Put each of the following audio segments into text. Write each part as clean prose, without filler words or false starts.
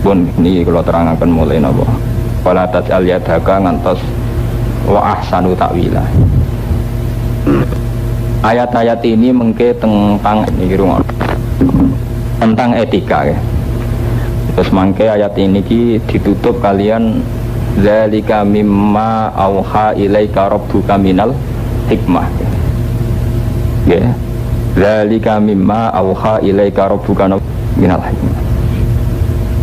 Pun ini kalau terangkan mulai napa. Wala taj'al yadaka ngantos wa ahsanu ta'wila. Ayat-ayat ini mengke tentang ini tentang etika ya. Terus mangke ayat ini ditutup kalian zalika mimma auha ilaika rabbuka minal hikmah. Ya. Zalika mimma auha ilaika rabbuka minal hikmah.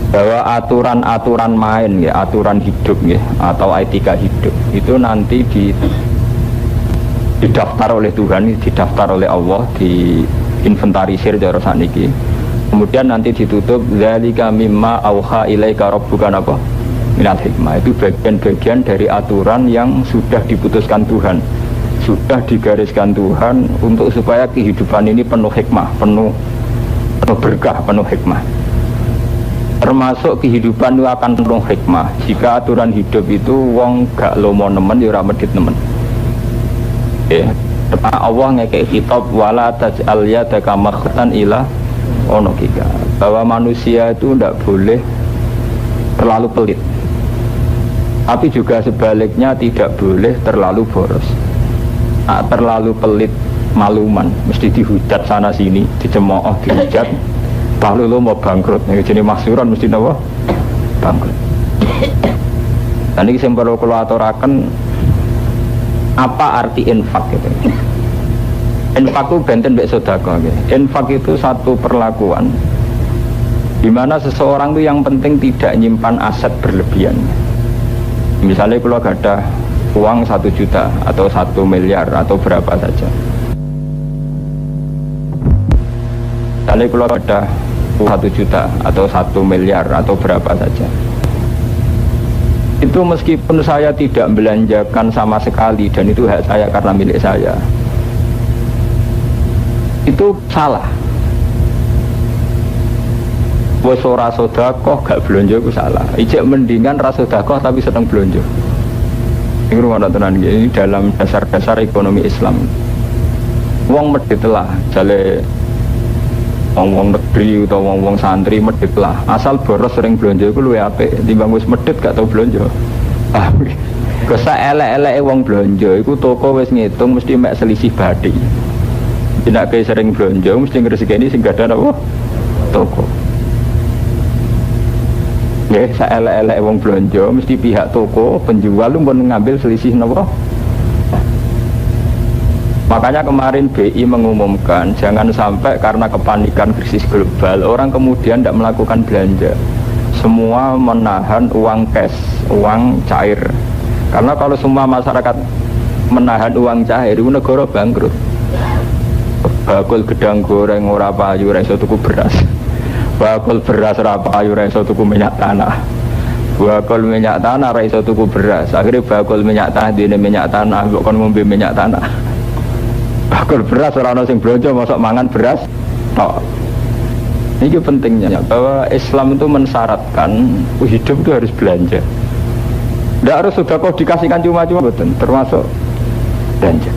Bahwa aturan-aturan main ya, aturan hidup ya, atau etika hidup itu nanti didaftar oleh Tuhan, didaftar oleh Allah, diinventarisir cara sakniki. Kemudian nanti ditutup zalika mimma auha ilaika rabbuka minal hikmah. Itu bagian-bagian dari aturan yang sudah diputuskan Tuhan, sudah digariskan Tuhan untuk supaya kehidupan ini penuh hikmah, penuh berkah, penuh hikmah. Termasuk kehidupan itu akan penuh hikmah jika aturan hidup itu wong gak lomo nemen ya ora medhit nemen. Ya, Allah ngekek kitab wala taj'al yadaka makhtan ila onokika, bahwa manusia itu tidak boleh terlalu pelit, tapi juga sebaliknya tidak boleh terlalu boros. Terlalu pelit maluman, mesti dihujat sana sini, dicemooh, dihujat. Lalu lo mau bangkrut, jadi maksuran mesti apa? Bangkrut. Dan ini saya perlu aturakan apa arti infak gitu. Infak itu benten mbek sedekah gitu. Infak itu satu perlakuan di mana seseorang itu yang penting tidak nyimpan aset berlebihan. Misalnya kalau ada uang 1 juta atau 1 miliar atau berapa saja. Misalnya kalau ada 1 juta atau 1 miliar atau berapa saja, itu meskipun saya tidak belanjakan sama sekali dan itu hak saya karena milik saya, itu salah. Wes ora sedekah gak belanja itu salah. Ijek mendingan ra sedekah tapi sedang belanja. Ini rumah tenan ini dalam dasar-dasar ekonomi Islam. Wong medhit lah jale wong negeri atau wong santri medhit lah, asal boros sering belanja iku luwih apik timbang wis medhit gak tau belanja. Kesak elek-eleke wong belanja iku toko wis ngitung mesti mek selisih bathi. Tidak kayak sering belanja mesti ngresikeni sing gak ada apa toko. Ya, sak elek-eleke wong belanja mesti pihak toko penjual lu pun ngambil selisih napa. Makanya kemarin BI mengumumkan jangan sampai karena kepanikan krisis global orang kemudian tidak melakukan belanja. Semua menahan uang cash, uang cair. Karena kalau semua masyarakat menahan uang cair, itu negara bangkrut. Bakul gedang goreng ora payu ora iso tuku beras. Bakul beras ora payu ora iso tuku minyak tanah. Bakul minyak tanah ora iso tuku beras. Akhirnya bakul minyak tanah dene minyak tanah kok kon ngombe minyak tanah. Bakul beras orang sing belanja masuk mangan beras tok. Ini pentingnya bahwa Islam itu mensyaratkan hidup itu harus belanja. Tidak harus sudah kau dikasihkan cuma-cuma betul, termasuk belanja.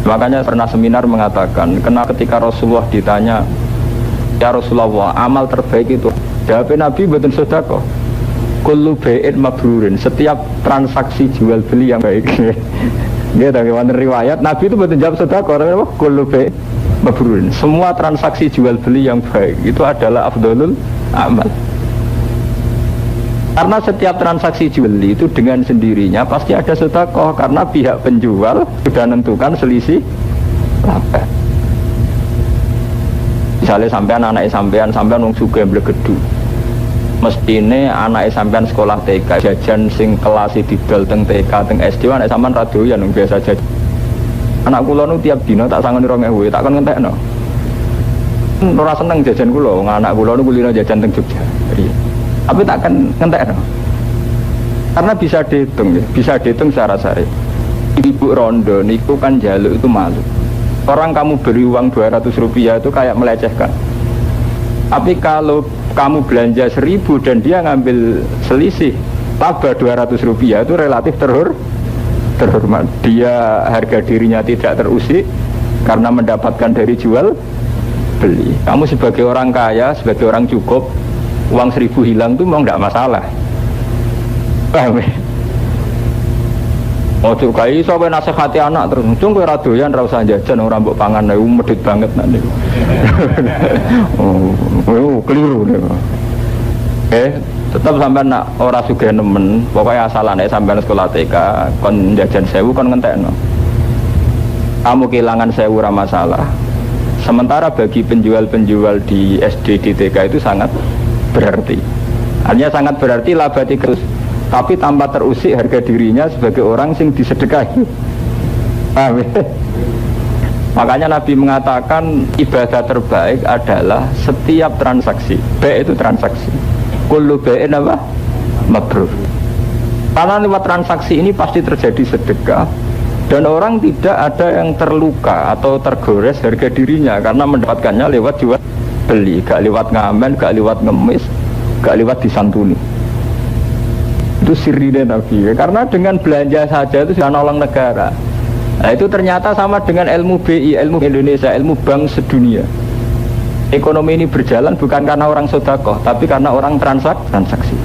Makanya pernah seminar mengatakan, ketika Rasulullah ditanya, ya Rasulullah, amal terbaik itu, jawabnya Nabi betul sedekah. Kullu bai'in mabrurin, setiap transaksi jual beli yang baik. Dia bagaimana riwayat Nabi itu betul jawab sedekah, apa? Kullu bai'in mabrurin. Semua transaksi jual beli yang baik itu adalah afdhalul amal. Karena setiap transaksi jual beli itu dengan sendirinya pasti ada sedekah karena pihak penjual sudah menentukan selisih laba. Misalnya sampean wong sugih mblegedu. Mestine anake sampean sekolah TK jajan sing kelas didol teng TK teng SD anak sampean ra doyan biasa jajan. Anak kula nu tiap dina tak sangoni 2000 tak kon ngentekno. Ora seneng jajan kula, wong anak kula nu kulino jajan teng Jogja. Tapi tak akan ngentekno. Karena bisa dihitung ya, bisa dihitung secara syar'i. Ibu rondo niku kan jaluk itu malu. Orang kamu beri uang 200 rupiah itu kayak melecehkan. Tapi kalau kamu belanja 1000 dan dia ngambil selisih laba 200 rupiah itu relatif terhormat. Dia harga dirinya tidak terusik karena mendapatkan dari jual beli. Kamu sebagai orang kaya, sebagai orang cukup, Uang 1.000 hilang itu memang tidak masalah. Paham ya? Ojo kae iso kowe nasihati anak terus, "Cung kowe ra doyan ra usah jajan ora mbok pangan ae medhit banget nanti." Oh, keliru. Tetap sampean nak ora sugih nemen, pokoknya asalane sampean sekolah TK kon jajan 1000 kon ngentekno. Kamu kehilangan 1000 ora masalah. Sementara bagi penjual-penjual di SD di TK itu sangat berarti. Artinya sangat berarti labati terus. Tapi tanpa terusik harga dirinya sebagai orang sing disedekahi. Paham ya? Makanya Nabi mengatakan ibadah terbaik adalah setiap transaksi. B itu transaksi. Kullu bai'in apa? Mabrur. Karena lewat transaksi ini pasti terjadi sedekah dan orang tidak ada yang terluka atau tergores harga dirinya karena mendapatkannya lewat jual beli, gak lewat ngamen, gak lewat ngemis, gak lewat disantuni. Itu sirine Nabi, karena dengan belanja saja itu sudah nolong negara. Nah, itu ternyata sama dengan ilmu BI, ilmu Indonesia, ilmu bank sedunia. Ekonomi ini berjalan bukan karena orang sedekah, tapi karena orang transaksi.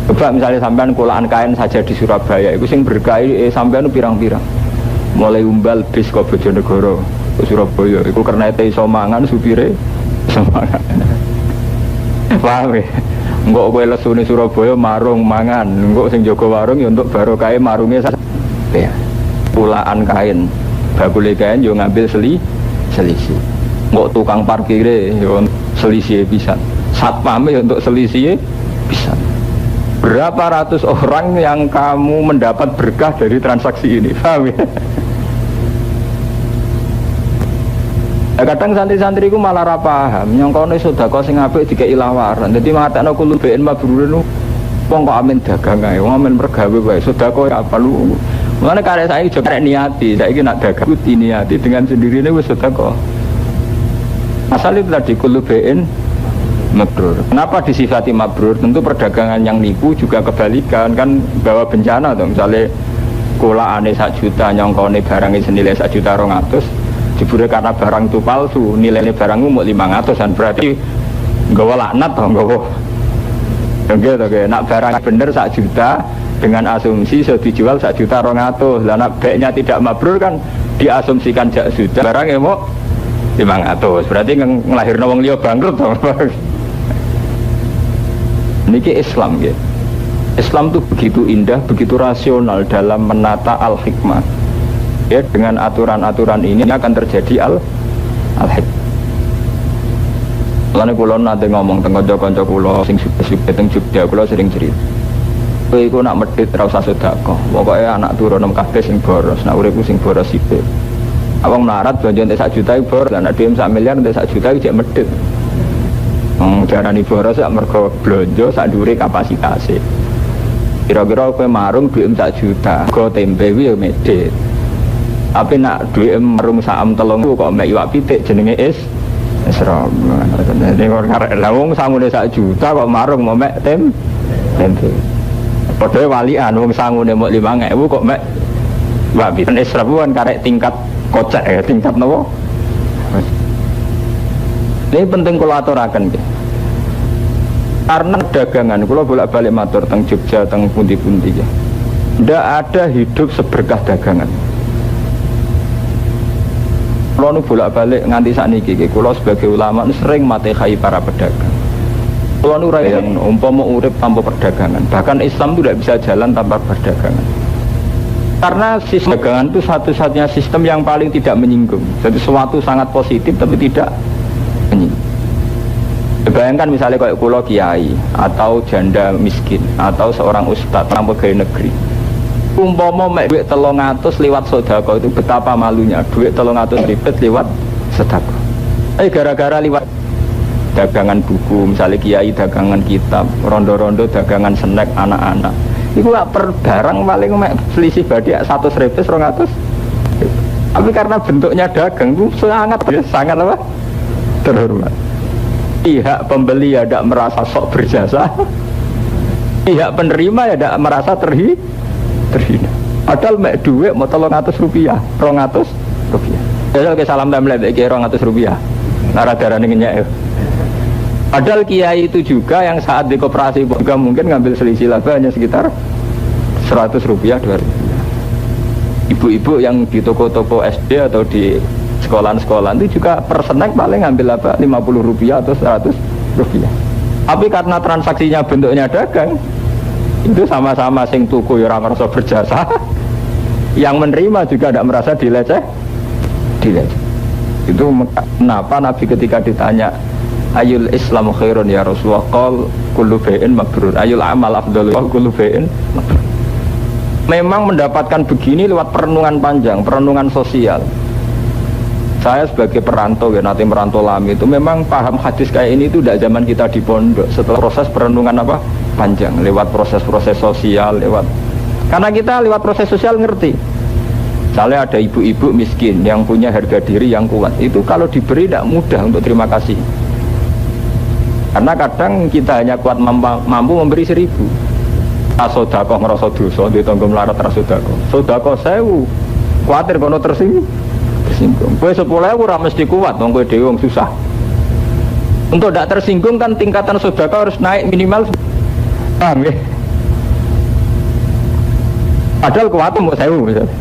Coba misalnya sampean kulaan kain saja di Surabaya, itu sing berkahi sampean pirang-pirang. Mulai umbal bis ke Bojonegoro, ke Surabaya, itu karena itu iso mangan supire iso mangan. Paham ya? Enggak kowe lesune Surabaya marung mangan, enggak sing jaga warung ya untuk barokah marunge ya. Pulaan kain, bakule kain yo ngambil selisih. Enggak tukang parkire yo selisih pisan. Satpame yo untuk selisih pisan. Berapa ratus orang yang kamu mendapat berkah dari transaksi ini? Paham ya? Kadang santri-santri ku malah ra paham, nyongkone sedekah sing apik dikek ilawaran. Dadi matekno kullu bai'in mabrurun wong kok amen dagang ae, wong amen pergawe wae. Sedekah apa lu? Mulane karek saiki aja karek niati, saiki nak dagang kudu niati dengan sendirinya wis sedekah. Asal itu tadi kullu bai'in mabrur. Kenapa disifati mabrur? Tentu perdagangan yang nipu juga kebalikan, kan bawa bencana dong. Misalnya kulaane 1 juta nyongkone barangnya senilai 1.200.000 jebule karena barang itu palsu, nilainya barangmu mau 500-an, berarti nggawa laknat toh, nggawa gitu, nak barang bener 1 juta dengan asumsi sudah dijual 1.200.000. Lah nak baiknya tidak mabrur kan diasumsikan 1 juta, barangnya mau 500, berarti ngelahirno wong liya bangkrut toh. Niki Islam ya. Islam itu begitu indah, begitu rasional dalam menata al-hikmah. Ya, dengan aturan-aturan ini akan terjadi al-hikmah. Lalu kalau nanti ngomong tentang kanca-kanca kula sing suka teng Jogja, kula sering cerita. Kowe iku nak medhit ra usah sedekah. Pokoke anak turun kabeh sing boros, nak uripku sing boros sithik. Awang melarat belanja entek 1 juta iku boros, lan dhewe 1 miliar entek 1 juta iki jek medhit. Darani boros sak mergo blonjo sak dhuwure kapasitase. Kira-kira kowe marung dhuwit 1 juta, go tempe kuwi ya medhit. Tapi nak duit merum saam 3.000 kok mek iwak pitik jenenge Isra. Nek ora lah wong sangune 1 juta kok marung mau mek tempe. Padahal walian wong sangune mok 5.000 kok mek iwak pitik. Isra kan karek tingkat kocek ya, tingkat napa? Ini penting kula aturaken nggih. Karena dagangan kula bolak-balik matur teng Jogja teng pundi-pundi ya. Ndak ada hidup seberkah dagangan. Kalau nu bolak-balik nganti sakniki, kalau sebagai ulama sering matehai para pedagang. Kalau nu yang umpama urip tanpa perdagangan, bahkan Islam itu tidak bisa jalan tanpa perdagangan. Karena sistem dagangan itu satu-satunya sistem yang paling tidak menyinggung. Jadi sesuatu sangat positif tapi tidak menyinggung. Bayangkan misalnya kayak kulo kiai atau janda miskin atau seorang ustadz, orang pegawai negeri. Umpama mek duit 300 lewat sedekah itu betapa malunya, duit 300 ribet lewat sedekah. Gara-gara lewat dagangan buku, misalnya kiai dagangan kitab, rondo-rondo dagangan snack anak-anak. Iku gak per barang paling mek selisih badik 100.000 200. Tapi karena bentuknya dagang itu sangat apa? Terhormat. Pihak pembeli ya tidak merasa sok berjasa, pihak penerima ya tidak merasa terhina. Padahal mek duit mau 300 rupiah, 200 rupiah. Jadi ke salam template iki 200 rupiah. Nara darane ngenyek. Padahal kiai itu juga yang saat di koperasi juga mungkin ngambil selisih laba hanya sekitar 100 rupiah, 2 rupiah. Ibu-ibu yang di toko-toko SD atau di sekolah-sekolah itu juga per snack paling ngambil apa 50 rupiah atau 100 rupiah. Tapi karena transaksinya bentuknya dagang, itu sama-sama sing tuku ya ora merasa berjasa. Yang menerima juga tidak merasa dileceh. Itu kenapa Nabi ketika ditanya ayul Islam khairun ya Rasulullah, qol kullu bai'in mabrur, ayul amal afdalu, kullu bai'in mabrur. Memang mendapatkan begini lewat perenungan panjang, perenungan sosial. Saya sebagai perantau ya, nanti merantau lami itu memang paham hadis kayak ini itu tidak zaman kita di pondok. Setelah proses perenungan apa panjang, lewat proses-proses sosial, karena kita lewat proses sosial ngerti. Misalnya ada ibu-ibu miskin yang punya harga diri yang kuat, itu kalau diberi tidak mudah untuk terima kasih. Karena kadang kita hanya kuat mampu memberi 1.000. Sodakoh ngerasa dosa, ditunggu melarat rasodakoh. Sodakoh 1.000, khawatir kono tersinggung. Kowe 10.000 ora mesti kuat, wong kowe dhewe wong susah. Untuk tidak tersinggung kan tingkatan sedekah harus naik minimal. Paham ya? Padahal kuat mau 1.000 misalnya.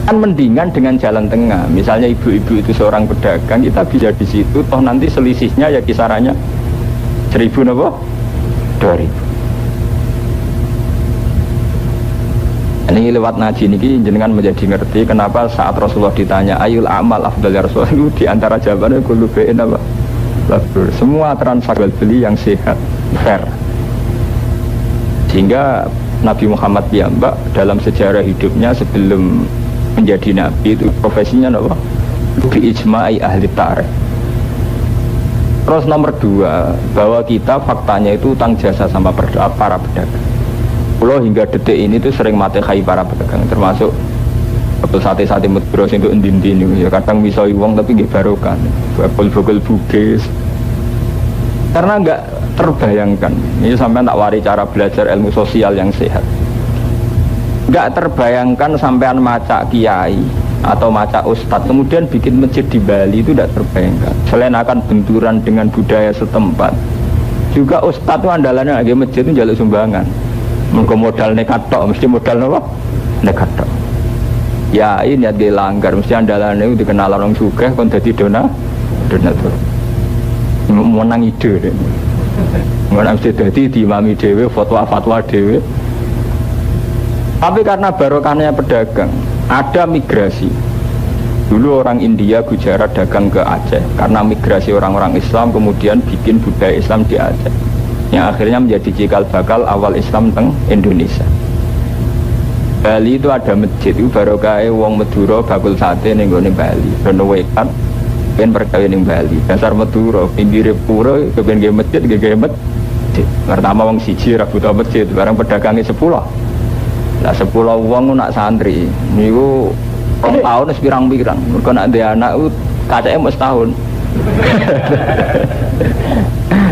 Kan mendingan dengan jalan tengah. Misalnya ibu-ibu itu seorang pedagang, kita bisa di situ toh nanti selisihnya ya kisarannya 1.000 napa? 2.000. Ini lewat ngaji ini jenengan menjadi ngerti kenapa saat Rasulullah ditanya ayul amal afdal ya Rasulullah, itu diantara jawabannya kullu bai'in apa? Mabrur. Semua transaksi beli yang sehat, fair. Sehingga Nabi Muhammad piyambak dalam sejarah hidupnya sebelum menjadi nabi itu profesinya apa? Bi ijma'i ahli tarikh. Terus nomor 2, bahwa kita faktanya itu utang jasa sama para pedagang. Pulau hingga detik ini tuh sering mati kai para pedagang, termasuk sate-sate Madura sing untuk endin-endin ya kadang misoi wong tapi nggih barokah. Bakul-bakul bugis. Karena enggak terbayangkan. Ini sampai tak wari cara belajar ilmu sosial yang sehat. Enggak terbayangkan sampean maca kiai atau maca ustadz kemudian bikin masjid di Bali, itu tidak terbayangkan. Selain akan benturan dengan budaya setempat, juga ustadz itu andalannya lagi masjid itu jaluk sumbangan. Mereka modal nekat tok, mesti modal apa? Nekat tok. Ya ini dia langgar, mesti andalannya itu dikenal orang sugih kon dadi donatur. Menang ide deh. Menang mesti dadi diimami dhewe, fatwa dhewe. Tapi karena barokahnya pedagang, ada migrasi. Dulu orang India, Gujarat dagang ke Aceh karena migrasi orang-orang Islam kemudian bikin budaya Islam di Aceh. Yang akhirnya menjadi cikal bakal awal Islam teng Indonesia. Bali itu ada masjid itu barokah wong Madura bakul sate ning gone Bali. Dono wekat ben perkawin ning Bali. Dasar Madura pinggire pura kepen nggih masjid nggih masjid. Pertama wong siji ra butuh masjid, barang pedagange 10. Lah 10 wong nak santri niku 2 tahun wis pirang-pirang. Mergo nak ndek anak kacake mesti setahun.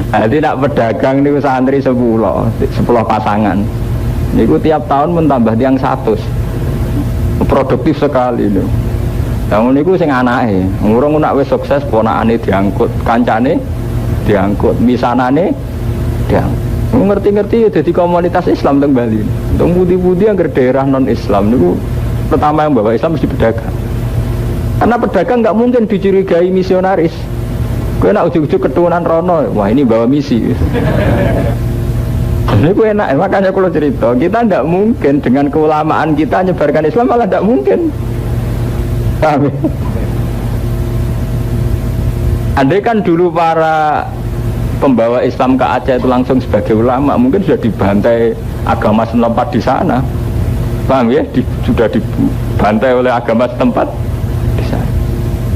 Jadi nak pedagang niku santri 10 pasangan. Niku tiap tahun mentambah tiang 100. Produktif sekali niku. Lah niku sing anake, ngurung nak wis sukses ponakane diangkut, kancane diangkut, misanane diangkut. Ngerti-ngerti jadi komunitas Islam teng Bali. Teng budi-budi yang daerah non Islam niku pertama yang bawa Islam mesti pedagang. Karena pedagang nggak mungkin dicurigai misionaris. Kowe nak ujug-ujug keturunan rono, wah ini bawa misi. Ini kowe enak, makanya kalau cerita, kita tidak mungkin dengan keulamaan kita nyebarkan Islam, malah tidak mungkin. Paham? Andai kan dulu para pembawa Islam ke Aceh itu langsung sebagai ulama, mungkin sudah dibantai agama setempat di sana. Paham ya? Sudah dibantai oleh agama setempat.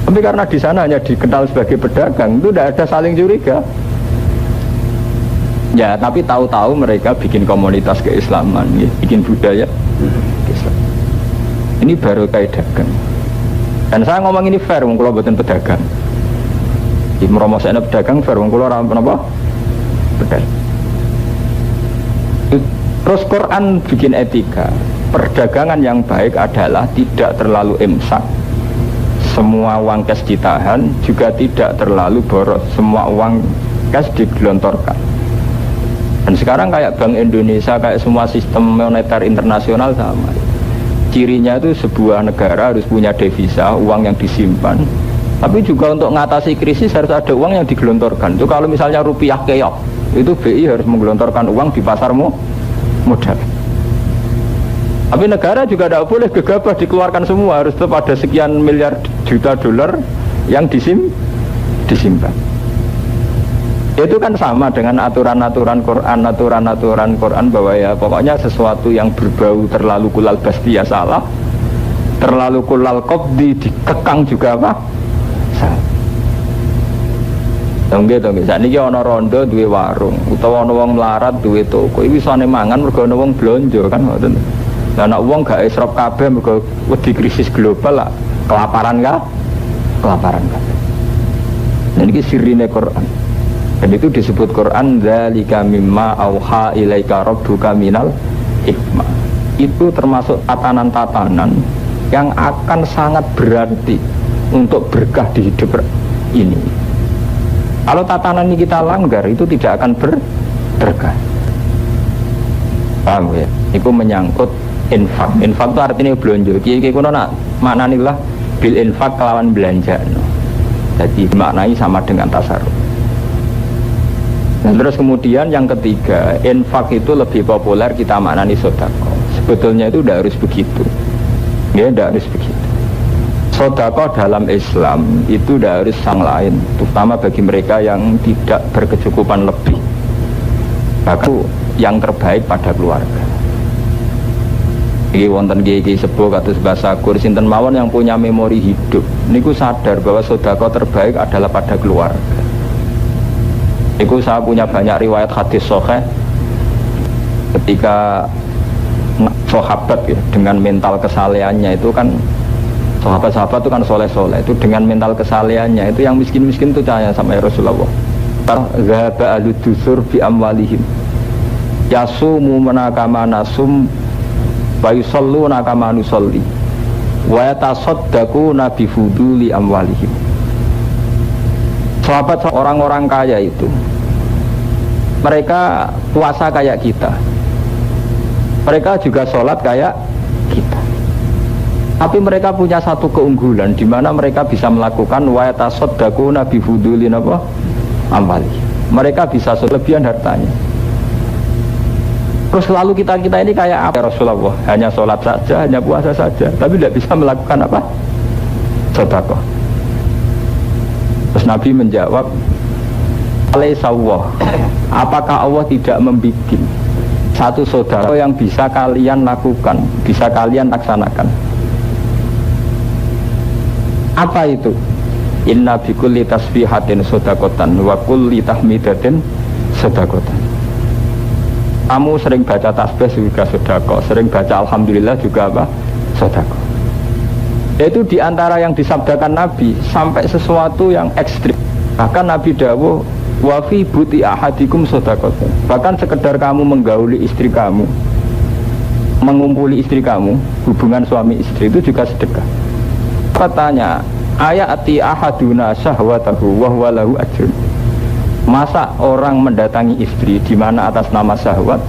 Tapi karena di sana hanya dikenal sebagai pedagang, itu tidak ada saling curiga. Ya, tapi tahu-tahu mereka bikin komunitas keislaman, ya, bikin budaya Islam. Ini baru kayak dagang. Dan saya ngomong ini fair, kalau buatan pedagang. Di meromosnya pedagang fair, kalau orang apa? Pedagang. Terus Quran bikin etika. Perdagangan yang baik adalah tidak terlalu imsak semua uang cash ditahan, juga tidak terlalu boros, semua uang cash digelontorkan. Dan sekarang kayak Bank Indonesia, kayak semua sistem moneter internasional sama. Cirinya itu sebuah negara harus punya devisa, uang yang disimpan. Tapi juga untuk mengatasi krisis harus ada uang yang digelontorkan. Itu kalau misalnya rupiah keok, itu BI harus menggelontorkan uang di pasar modal. Tapi negara juga tidak boleh gegabah dikeluarkan semua, harus tetap ada sekian miliar juta dolar yang disimpan. Itu kan sama dengan aturan-aturan Quran bahwa ya pokoknya sesuatu yang berbau terlalu kulal basti ya salah, terlalu kulal qabdi dikekang juga apa? Salah. Tongge saat ini ana rondo duwe warung utawa ana wong melarat duwe toko iki isane mangan mergo ana wong blonjo kan ngoten. Lah nek wong gak esrop kabeh mergo wedi krisis global lah kelaparan kan? Dan ini sirine Quran. Dan itu disebut Quran dzalika mimma auha ilaika rabbuka minal hikmah. Itu termasuk tatanan-tatanan yang akan sangat berarti untuk berkah di hidup ini. Kalau tatanan ini kita langgar, itu tidak akan berkah. Paham ya? Itu menyangkut infak. Infak itu artinya belanja. Kiai kuno nak maknanilah bil infak kelawan belanja. Jadi maknai sama dengan tasarruf. Nah, terus kemudian yang ketiga, infak itu lebih populer kita maknani sedekah. Sebetulnya itu tidak harus begitu. Ya, tidak harus begitu. Sedekah dalam Islam itu tidak harus sang lain, terutama bagi mereka yang tidak berkecukupan lebih. Bahkan yang terbaik pada keluarga. Iki wonten kiai sepuh kados bahasa Kur sinten mawon yang punya memori hidup. Niku sadar bahwa sedekah terbaik adalah pada keluarga. Itu saya punya banyak riwayat hadis sahih ketika sahabat ya, dengan mental kesalehannya itu kan sahabat-sahabat itu kan soleh-soleh itu dengan mental kesalehannya itu yang miskin-miskin itu tanya sama Rasulullah. Zahaba aludusur bi amwalihim yasumu manakama nasum wa yusalluna kama nusalli wa yatasaddaquna bi fuduli amwalihim. Sahabat orang-orang kaya itu mereka puasa kayak kita, mereka juga sholat kayak kita, tapi mereka punya satu keunggulan di mana mereka bisa melakukan wa yatasaddaquna bi fudulin apa amwali, mereka bisa kelebihan hartanya. Terus lalu kita ini kayak apa Rasulullah? Hanya sholat saja, hanya puasa saja, tapi tidak bisa melakukan apa? Sedekah. Terus Nabi menjawab, Alaihsawah, apakah Allah tidak membuat satu sedekah yang bisa kalian lakukan, bisa kalian laksanakan? Apa itu? Inna bikulli tasbihatin sedaqatan wa kulli tahmidatin sedaqatan. Kamu sering baca tasbih juga sedekah, sering baca alhamdulillah juga apa? Sedekah. Itu diantara yang disabdakan Nabi sampai sesuatu yang ekstrim. Bahkan Nabi dawuh wa fi buti ahadikum sedekah. Bahkan sekedar kamu menggauli istri kamu, mengumpuli istri kamu, hubungan suami istri itu juga sedekah. Katanya ayati ahaduna syahwatahu wa huwa lahu ajrun. Masa orang mendatangi istri di mana atas nama syahwat,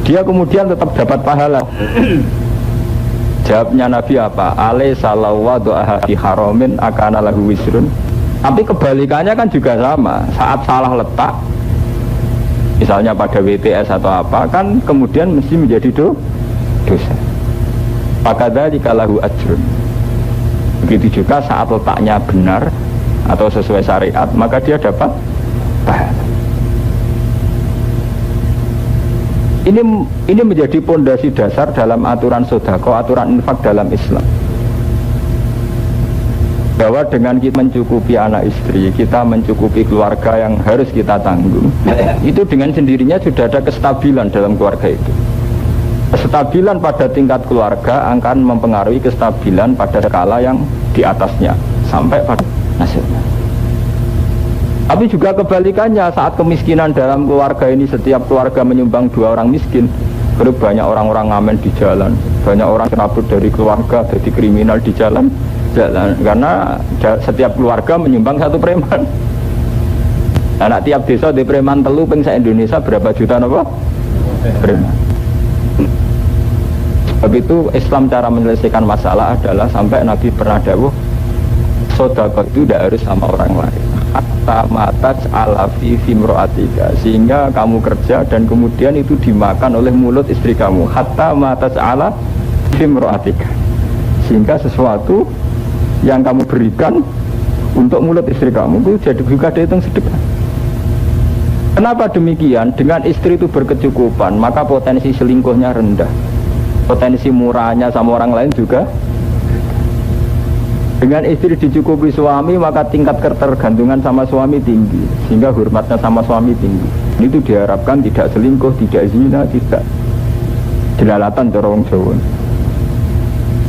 dia kemudian tetap dapat pahala? Jawabnya Nabi apa? Alaysa law wada'aha fi haramin akana lahu wisrun. Tapi kebalikannya kan juga sama. Saat salah letak, misalnya pada WTS atau apa, kan kemudian mesti menjadi dosa. Fakadha jika lahu ajrun. Begitu juga saat letaknya benar atau sesuai syariat, maka dia dapat pahala. Ini menjadi pondasi dasar dalam aturan sedekah, aturan infak dalam Islam. Bahwa dengan kita mencukupi anak istri, kita mencukupi keluarga yang harus kita tanggung, itu dengan sendirinya sudah ada kestabilan dalam keluarga itu. Kestabilan pada tingkat keluarga akan mempengaruhi kestabilan pada skala yang di atasnya sampai pada nasibnya. Tapi juga kebalikannya, saat kemiskinan dalam keluarga ini, setiap keluarga menyumbang 2 orang miskin, baru banyak orang-orang ngamen di jalan, banyak orang cabut dari keluarga, jadi kriminal di jalan, Tidak, karena setiap keluarga menyumbang satu preman. Anak tiap desa di preman telu ping sak Indonesia berapa juta apa? Preman. Sebab itu Islam cara menyelesaikan masalah adalah sampai Nabi pernah dawuh sedekah itu tidak harus sama orang lain. Hatta matas alafi fimroatika, sehingga kamu kerja dan kemudian itu dimakan oleh mulut istri kamu. Hatta matas ala fimroatika, sehingga sesuatu yang kamu berikan untuk mulut istri kamu itu jadi juga dihitung sedekah. Kenapa demikian? Dengan istri itu berkecukupan, maka potensi selingkuhnya rendah, potensi murahnya sama orang lain juga. Dengan istri dicukupi suami, maka tingkat ketergantungan sama suami tinggi, sehingga hormatnya sama suami tinggi. Itu diharapkan tidak selingkuh, tidak zina, tidak jelalatan cara wong Jawa.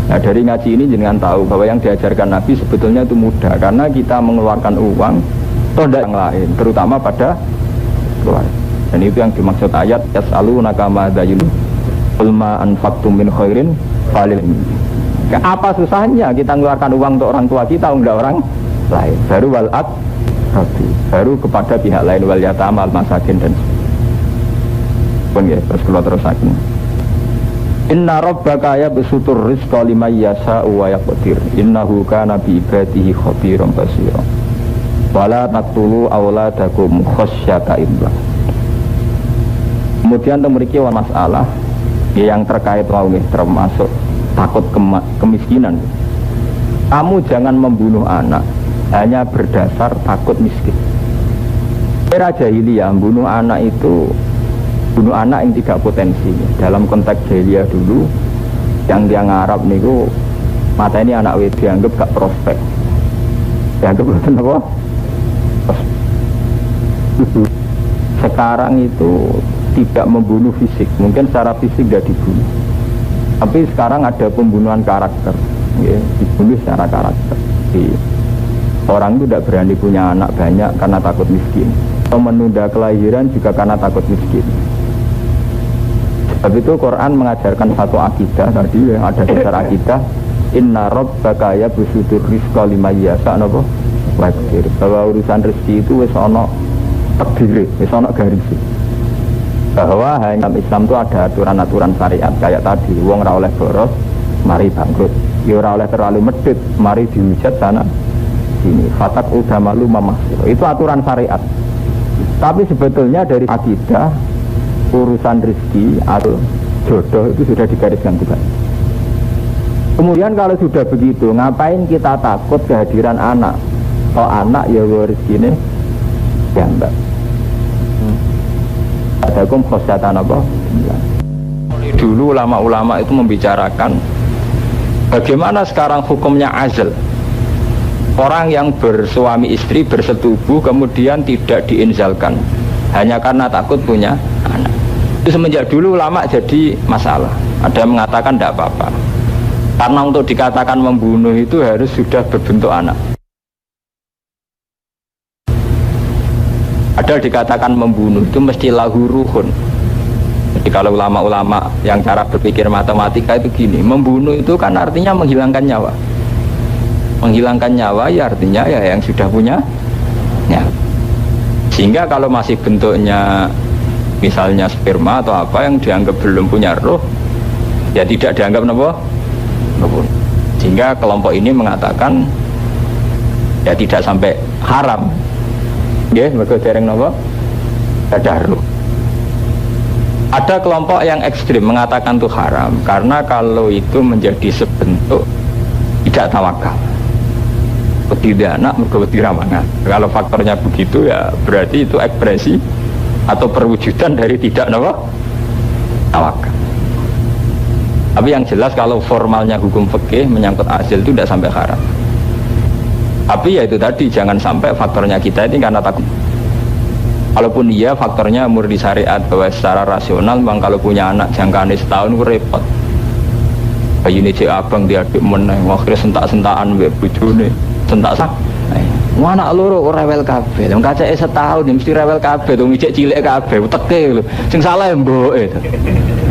Nah, dari ngaji ini jangan tahu bahwa yang diajarkan Nabi sebetulnya itu mudah, karena kita mengeluarkan uang toh yang lain, terutama pada keluarga. Dan itu yang dimaksud ayat yas'alunaka madza yunfiqun qul ma anfaqtum min khairin falil. Apa susahnya kita mengeluarkan uang untuk orang tua kita, enggak orang lain. Baru walat, baru kepada pihak lain, wal yatama, masakin dan pun ya, terus keluar terus lagi. Inna rabbaka yabsutur rizqa liman yasha'u wa yaqdir. Innahu kana bi ibadihi khabiran basira. Wala taqtulu auladakum khasyata imlaq. Kemudian memiliki masalah yang terkait wawih termasuk takut kemiskinan. Kamu jangan membunuh anak hanya berdasar takut miskin. Era jahiliyah bunuh anak itu bunuh anak yang tidak potensi. Dalam konteks jahiliyah dulu, yang Arab niku mata ini anak wedok dianggap gak prospek. Dianggap betul apa? Sekarang itu tidak membunuh fisik, mungkin secara fisik tidak dibunuh. Tapi sekarang ada pembunuhan karakter, ya, dibunuh secara karakter. Orang itu tidak berani punya anak banyak karena takut miskin. Atau menunda kelahiran juga karena takut miskin. Sebab itu Quran mengajarkan satu akidah tadi yang ada dasar akidah. Inna rabbaka yabsutur rizqa liman yasha' wa yaqdir. Bahwa urusan rezeki itu wis ana takdir, wis ana garis. Bahwa hanya Islam itu ada aturan-aturan syariat kayak tadi, wong ora oleh boros, mari bangkrut. Ya ora oleh terlalu medit, mari dihujat sana sini. Fatak udamalu mamahsir. Itu aturan syariat. Tapi sebetulnya dari akidah urusan rezeki atau jodoh itu sudah digariskan Tuhan. Kemudian kalau sudah begitu, ngapain kita takut kehadiran anak? Oh anak ya rezekinya gambar. Ada hukum khosyatan apa? Dulu ulama-ulama itu membicarakan bagaimana sekarang hukumnya azl. Orang yang bersuami istri bersetubuh kemudian tidak diinzalkan hanya karena takut punya anak. Itu semenjak dulu ulama jadi masalah. Ada yang mengatakan tidak apa-apa. Karena untuk dikatakan membunuh itu harus sudah berbentuk anak. Ada dikatakan membunuh itu mesti lahu ruhun. Jadi kalau ulama-ulama yang cara berpikir matematika itu gini, membunuh itu kan artinya menghilangkan nyawa. Menghilangkan nyawa ya artinya ya yang sudah punya nyawa. Sehingga kalau masih bentuknya misalnya sperma atau apa yang dianggap belum punya roh, ya tidak dianggap membunuh. Sehingga kelompok ini mengatakan ya tidak sampai haram. Ya, mereka dereng napa? Ada roh. Ada kelompok yang ekstrim mengatakan itu haram karena kalau itu menjadi sebentuk tidak tawakal. Tidak anak mergo diramangan. Kalau faktornya begitu ya berarti itu ekspresi atau perwujudan dari tidak napa? Tawakal. Tapi yang jelas kalau formalnya hukum fikih menyangkut hasil itu tidak sampai haram. Tapi ya itu tadi jangan sampai faktornya kita ini karena takut. Kalaupun iya faktornya murni syariat bahwa secara rasional memang kalau punya anak jangkauan setahun itu repot. Bayi ini cek abang diaduk meneng, akhirnya sentak-sentakan bojone, sentak sak. Anak loro rewel kabeh. Wong kacake setahun mesti rewel kabeh, wong cek cilik kabeh, uteke lho. Sing salah mboke to.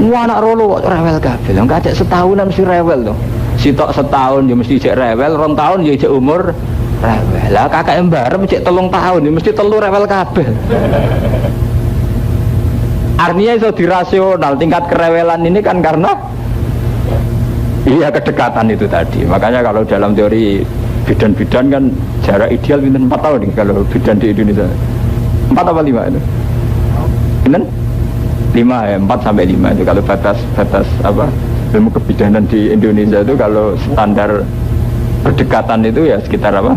Anak loro rewel kabeh. Wong kacake setahunan mesti rewel to. Sitok setahun ya mesti cek rewel, 2 tahun ya cek umur rewel. Lah kakak embarem cek 3 tahun ya mesti 3 rewel kabeh. Artinya iso dirasional, tingkat kerewelan ini kan karena iya kedekatan itu tadi. Makanya kalau dalam teori bidan-bidan kan jarak ideal itu 4 tahun nih kalau bidan di Indonesia. 4 apa 5 itu? Benar? 5 ya, 4 sampai 5 itu kalau batas apa ilmu kebidanan di Indonesia itu kalau standar berdekatan itu ya sekitar apa?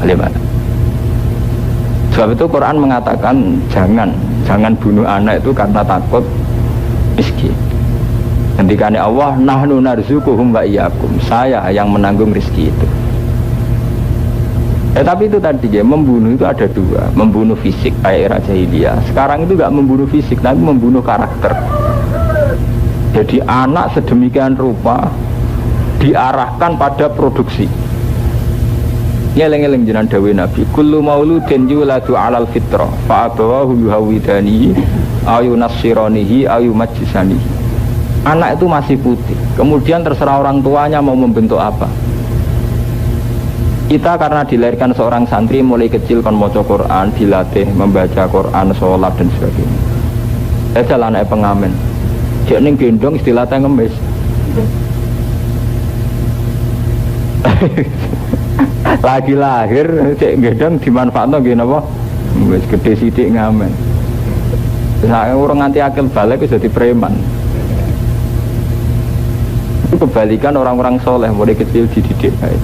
5. Sebab itu Quran mengatakan jangan bunuh anak itu karena takut miskin. Ngendikane Allah, nahnu narzuquhum wa iyyakum. Saya yang menanggung rezeki itu. Tapi itu tadi ya, membunuh itu ada 2. Membunuh fisik kayak era jahiliyah. Sekarang itu enggak membunuh fisik, tapi membunuh karakter. Jadi anak sedemikian rupa diarahkan pada produksi. Ngeleng-eleng jenengan dawuh Nabi, kullu mauludin yuladu 'alal fitrah, fa abawahu yuhawidanihi aw yunassiranihi aw yumajjisanihi. Anak itu masih putih, kemudian terserah orang tuanya mau membentuk apa. Kita karena dilahirkan seorang santri mulai kecil kan maca Quran, dilatih membaca Quran, sholat dan sebagainya. Jajal anaknya pengamen, cek ning gendong istilahnya ngemis. Lagi lahir cek gendong dimanfaatno nggih napa? Wis gede sithik ngamen. Nah, orang nganti akil balik wis dadi preman. Itu kebalikan orang-orang soleh mulai kecil dididik baik.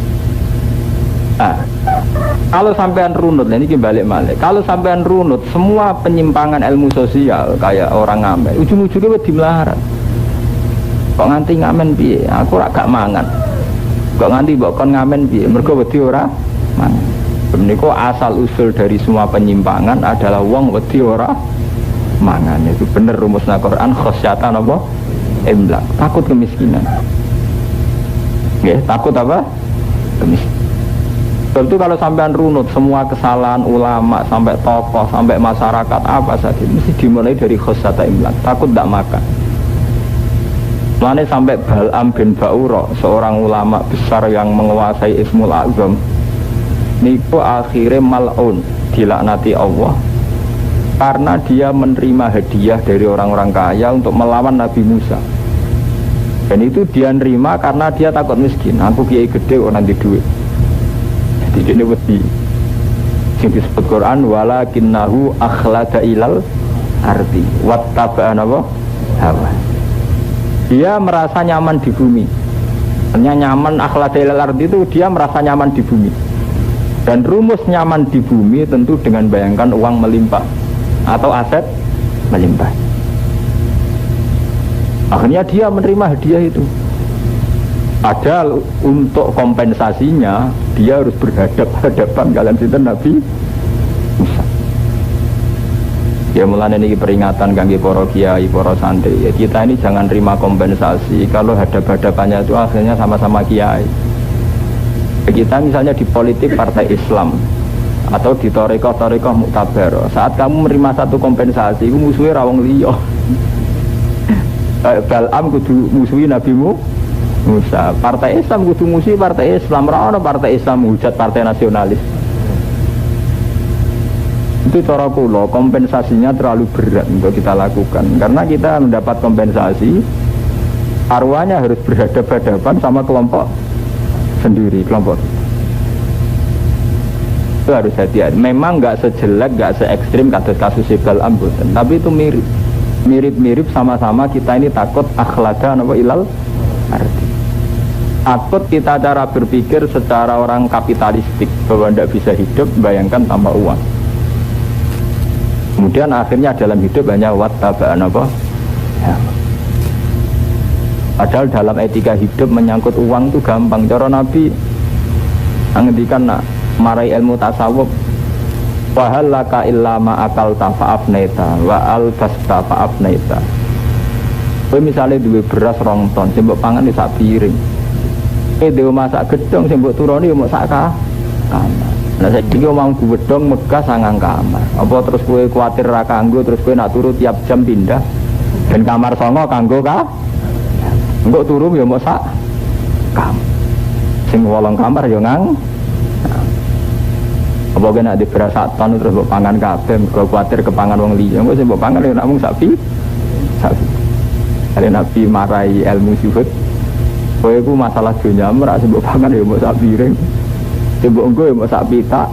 Kalau sampean runut, ini balik malik. Kalau sampean runut, semua penyimpangan ilmu sosial kayak orang ngamen, ujung-ujungnya dimelarat. Kok nganti ngamen piye? Aku gak mangan. Kok nganti mbok kon ngamen piye? Mergo wedi ora mangan. Menika asal usul dari semua penyimpangan adalah wong wedi ora mangan. Itu bener rumusna Quran khosyatan apa? Imlak. Takut kemiskinan. Nggih, takut apa? Kemiskinan. Tentu kalau sampean runut semua kesalahan ulama sampai tokoh sampai masyarakat apa saja mesti dimulai dari khosyata imlak, takut tidak makan. Mulane sampai Bal'am bin Ba'ura, seorang ulama besar yang menguasai Ismul Azam, niku akhirnya mal'un, dilaknati Allah karena dia menerima hadiah dari orang-orang kaya untuk melawan Nabi Musa. Dan itu dia nerima karena dia takut miskin. Aku kiai gede kok nanti duit. Jadi ini wedi yang disebut Quran walakinnahu akhlada ilal ardi wattaba'an apa? Hawa. Dia merasa nyaman di bumi. Hanya nyaman akhlada ilal ardi itu dia merasa nyaman di bumi. Dan rumus nyaman di bumi tentu dengan bayangkan uang melimpah atau aset melimpah. Akhirnya dia menerima hadiah itu. Padahal untuk kompensasinya dia harus berhadapan kalian sinten Nabi Musa. Ya mulane niki peringatan kangge para kiai, para santri. Ya, kita ini jangan terima kompensasi kalau hadap-hadapannya itu akhirnya sama-sama kiai. Ya, kita misalnya di politik partai Islam atau di thariqah muktabar. Saat kamu menerima satu kompensasi, itu musuhnya rawang liya. Bal'am kudu musuhi Nabi Musa, partai Islam kudu musuhi partai Islam, ora partai Islam hujat partai nasionalis. Itu cara kula, kompensasinya terlalu berat untuk kita lakukan karena kita mendapat kompensasi arwahnya harus berhadapan sama kelompok sendiri, kelompok itu harus hati-hati. Memang nggak sejelek, nggak se-ekstrim kasus Bal'am, tapi itu mirip sama-sama kita ini takut akhlada apa ilal arti. Takut kita cara berpikir secara orang kapitalistik bahwa tidak bisa hidup bayangkan tanpa uang. Kemudian akhirnya dalam hidup hanya wattaba'an apa? Ya. Padahal dalam etika hidup menyangkut uang itu gampang. Cara Nabi ngendikan nak marai ilmu tasawuf wa hal laka illa ma akalta fa'afnaita wa albasta fa'afnaita. Kowe misale duwe beras 2 ton, sing mbok pangan sak piring. Dewa masak gedong sing mbok turuni yo mok sak kamar. Lah saiki omong gedong megah 9 kamar. Apa terus kowe kuwatir ra kanggo terus kowe nak turu tiap jam pindah. Ben kamar 9 kanggo ka? Engko turu yo mok sak kamar. Sing 8 kamar ya ngang. Apa kena di beras 1 ton terus mbok pangan kabeh mergo kuwatir kepangan wong liya. Engko sing mbok pangan ya namung sapi. Ada Nabi marai ilmu zuhud. Kowe iku masalah dunya ora sing mbok pangan ya mbok sak piring. Sing mbok engko ya mbok sak pita.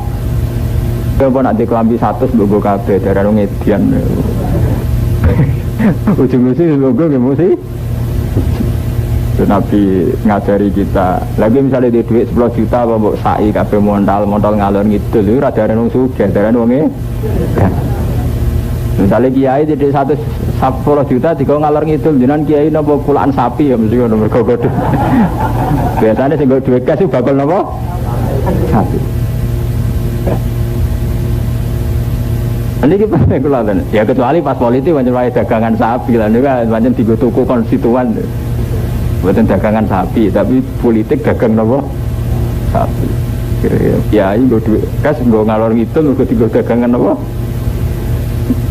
Kowe nek dikelambi 100 mbok go kabeh darane ngedian. Ujung-ujung mbok go mesti Nabi ngajari kita. Lagi misalnya di duit 10 juta apa mbok sai kabeh modal ngalor ngidul iku ra darane wong sugih, darane wong misalnya kiai di 110 juta dikau ngalor ngidul jenengan kiai napa kulaan sapi ya mesti ngono mergo kodho. Biasane sing nggo duit kas bakal napa? Sapi. Ini kita pengen ya kecuali pas politik macam dagangan sapi lah, ini kan macam tiga toko konstituan. Bukan dagangan sapi, tapi politik dagang apa? Sapi. Ya, ini gue duit kas, gue ngalor ngidul, gue tiga dagangan apa?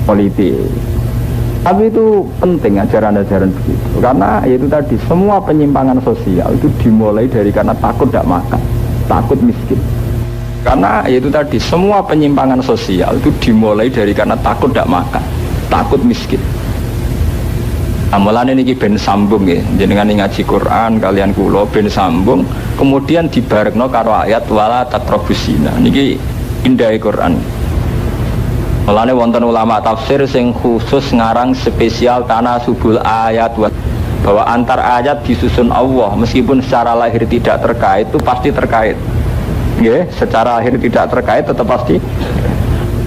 Politik. Tapi itu penting ajaran-ajaran begitu, karena itu tadi semua penyimpangan sosial itu dimulai dari karena takut tidak makan, takut miskin. Karena itu tadi semua penyimpangan sosial itu dimulai dari karena takut tidak makan, takut miskin. Amalan ini ben sambung ya, jenengan ngaji Quran kalian kulo ben sambung, kemudian dibarekno karo ayat wala taqrabusina. Niki indah Quran. Mulane wonten ulama tafsir sing khusus ngarang spesial tanasubul ayat bahwa antar ayat disusun Allah meskipun secara lahir tidak terkait itu pasti terkait. Nggih, secara lahir tidak terkait tetap pasti.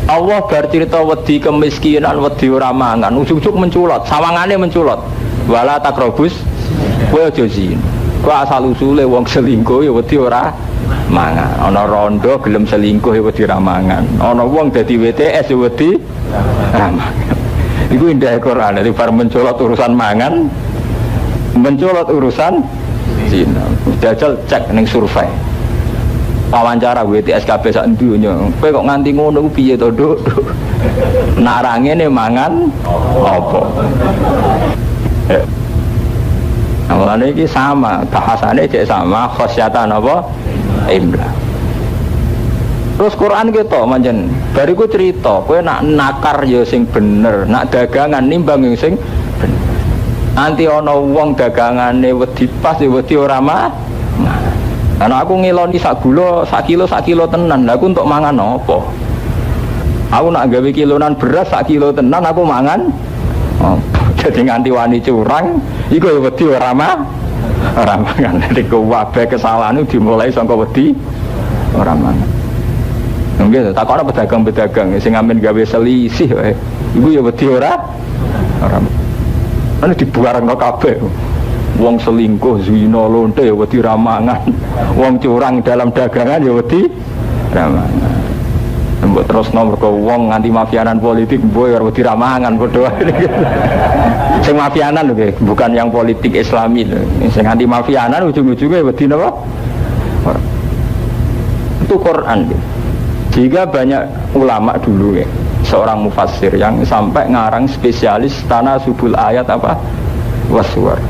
Allah bercerita wedi kemiskinan, wedi ora mangan, ujug-ujug menculot, sawangane menculot. Wala takrobus, kowe aja zina. Kowe asal usule wong selingkuh ya wedi ora mangan. Ana rondo gelem selingkuh ya wedi ora mangan. Ana wong dadi WTS ya wedi ora mangan. Iku indah Quran, dadi bar menculot urusan mangan, menculot urusan zina. Jajal cek ning survei. Wawancara WTS kabeh sak donya. Kowe kok nganti ngono ku piye to, Duk? Nak ra ngene mangan apa? Awalane iki sama, bahasane cek sama, khosyatan apa? Imla. Terus Quran gitu manjen, bariku cerita, kowe nak nakar ya sing bener, nak dagangan nimbang yang sing bener. Nanti ana wong dagangane wedi pas ya wedi ora mah. Karena aku ngeloni sak kilo tenan, aku untuk mangan apa? Aku nak gawe kilonan beras sak kilo tenan, aku mangan. Oh, jadi nganti wani curang, iku wedi ora mangan. Jadi kabeh kesalahan itu dimulai saka wedi ora mangan. Nggih, tak ana pedagang-pedagang sing amen gawe selisih wae. Iku ya wedi ora. Ana dibuarno kabeh. Wong selingkuh, zina, lonte ya wedi ramangan. Wong curang dalam dagangan ya wedi ramangan. Mbok terus nomor ke wong nganti mafianan politik mboyo wedi ramangan padha. Sing mafianan lho nggih, bukan yang politik Islami lho. Sing nganti mafianan ujung-ujungnya wedi napa? Itu Quran. Jika banyak ulama dulu ya, seorang mufassir yang sampai ngarang spesialis tanasubul ayat apa? Waswar.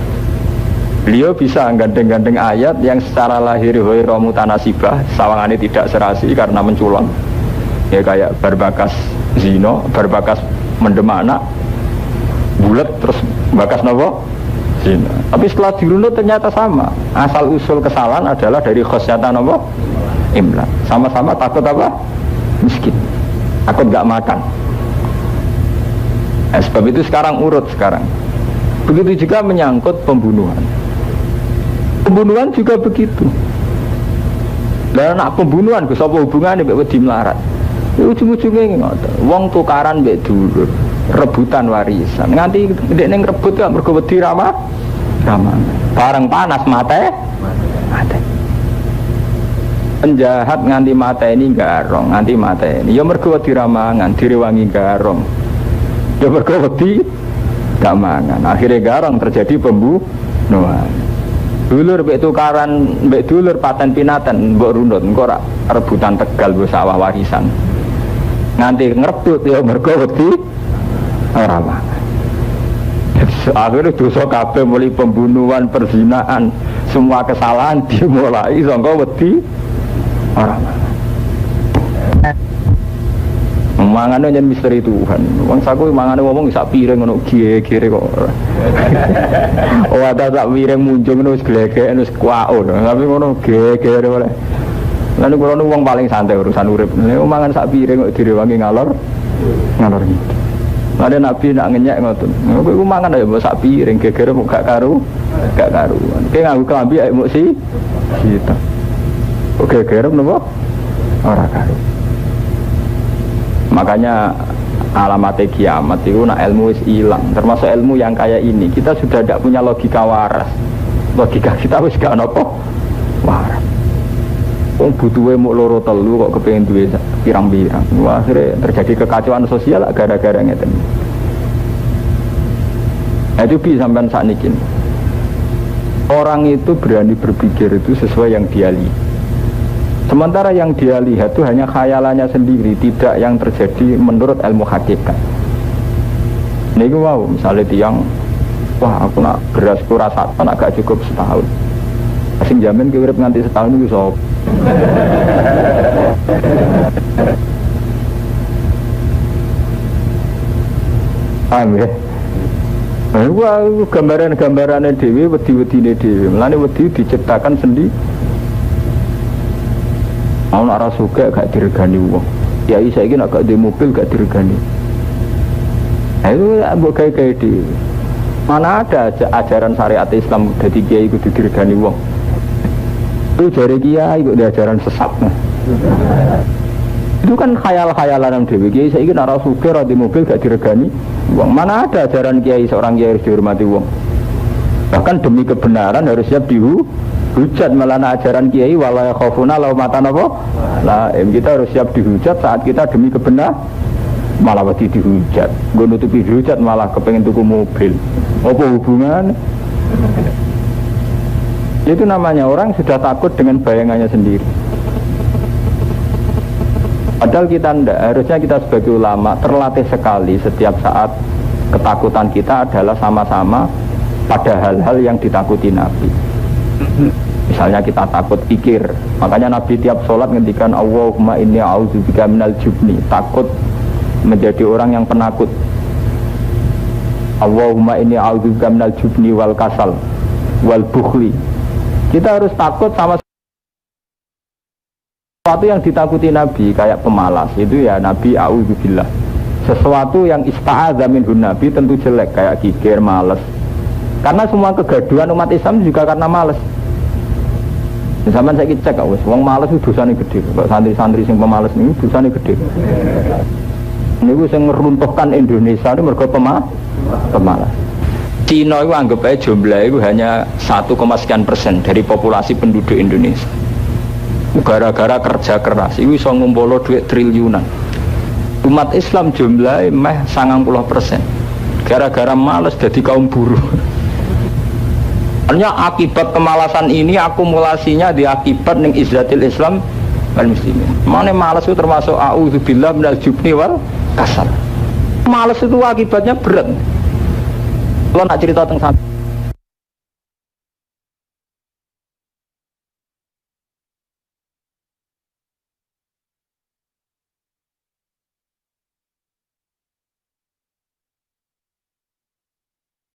Beliau bisa gandeng-gandeng ayat yang secara lahir ghairu mutanasibah, sawangane tidak serasi karena menculon. Ya kayak berbakas zina, berbakas mendem anak, bulat terus bakas nopo zina. Tapi setelah dirunut ternyata sama. Asal usul kesalahan adalah dari khosyatan nopo imla. Sama-sama takut apa? Miskin. Takut gak makan. Sebab itu sekarang urut sekarang. Begitu juga menyangkut pembunuhan. Pembunuhan juga begitu. Dan anak pembunuhan ke sapa hubungane mbek wedi melarat. Ya ujung-ujunge ngono. Wong tukaran mbek dulur, rebutan warisan. Nganti ndekne ngrebut kok mergo wedi ramah. Bareng panas mate. Penjahat nganti mateni garong, nganti mateni. Ya mergo wedi ramangan, direwangi garong. Ya mergo wedi gak mangan. Akhirnya garong terjadi pembunuhan. Dulur mbek tukaran mbek dulur paten pinaten mbok runut engko ora rebutan Tegal mbok sawah warisan. Nganti ngrebut ya mergo wedi ora mangan. Akhirnya dosa kabeh mulai pembunuhan, perzinaan Semua kesalahan dimulai sangka wedi ora mangane yen misteri Tuhan. Wong saku mangane ngomong sak piring ngono gire-gire kok. Oh ada sak piring munjung ngono wis glegeken wis kwaon. Tapi ngono gere-gere oleh. Lan kula nu wong paling santai urusan urip. Nek mangan sak piring kok direwangi ngalor iki. Ada Nabi nak ngenyek ngoten. Kowe iku mangan aja mbok sak piring gegere kok gak karuan. Ki nganggo klambi ae muk si kita. Oke, gegere napa? Ora karu. Makanya alamat kiamat itu nak ilmu wis hilang, termasuk ilmu yang kayak ini. Kita sudah tidak punya logika waras. Logika kita wis gak nopo waras. Wong butuhe muk loro telu kok kepengin duwe pirang-pirang. Wah, akhirnya terjadi kekacauan sosial gara-gara ngeten. Itu bisa sampean sakniki. Orang itu berani berpikir itu sesuai yang dia lihat. Sementara yang dia lihat itu hanya khayalannya sendiri, tidak yang terjadi menurut ilmu hakikat. Ini wow, misalnya tiang, wah aku nak berasku rasakan agak cukup setahun. Asing jamin urip nganti setahun itu sop. Paham ya? Wah, gambaran-gambarannya dewi, wedi-wedine dewi. Melani wedi diciptakan sendiri. Mau nak rasuke gak diregani wong. Kiai saiki nak gak di mobil gak diregani. Ayo mbok gawe-gawe dhewe. Mana ada ajaran syariat Islam dadi kiai kudu diregani wong. Itu jare kiai kok ajaran sesat. Itu kan khayal-khayalan dhewe. Kiai saiki nak rasuke ra di mobil gak diregani wong. Mana ada ajaran kiai seorang kiai harus dihormati wong. Bahkan demi kebenaran harus siap dihujat, melana ajaran kiai wala yakhafuna laumatan apa? Lah, kita harus siap dihujat saat kita demi kebenaran malah wedi dihujat. Nggo nutupi dihujat malah kepengen tuku mobil. Apa hubungan? Itu namanya orang sudah takut dengan bayangannya sendiri. Padahal kita tidak, harusnya kita sebagai ulama terlatih sekali setiap saat ketakutan kita adalah sama-sama pada hal-hal yang ditakuti Nabi. Misalnya kita takut pikir, makanya Nabi tiap sholat ngendikan Allahumma inni a'udzubika minal jubni, takut menjadi orang yang penakut. Allahumma inni a'udzubika minal jubni wal kasal wal bukhli. Kita harus takut sama sesuatu yang ditakuti Nabi, kayak pemalas itu ya Nabi a'udzubillah. Sesuatu yang ista'adza minhun Nabi tentu jelek, kayak kikir, malas. Karena semua kegaduhan umat Islam juga karena malas. Zaman saya cek kok, wong malas itu dosane gede. Kok santri-santri sing pemalas ini dosane gede. Niku sing ngeruntuhkan Indonesia ini mergo pemalas. Cina itu anggap aja jumlah itu hanya 1, sekian% dari populasi penduduk Indonesia. Gara-gara kerja keras, itu bisa ngumpul duit triliunan. Umat Islam jumlahnya meh 90%. Gara-gara malas jadi kaum buruh. Artinya akibat kemalasan ini akumulasinya diakibat ning izzatil Islam wal muslimin. Mane malas itu termasuk a'udzubillah minal jubni wal kasal. Malas itu akibatnya berat. Kalau nak cerita tentang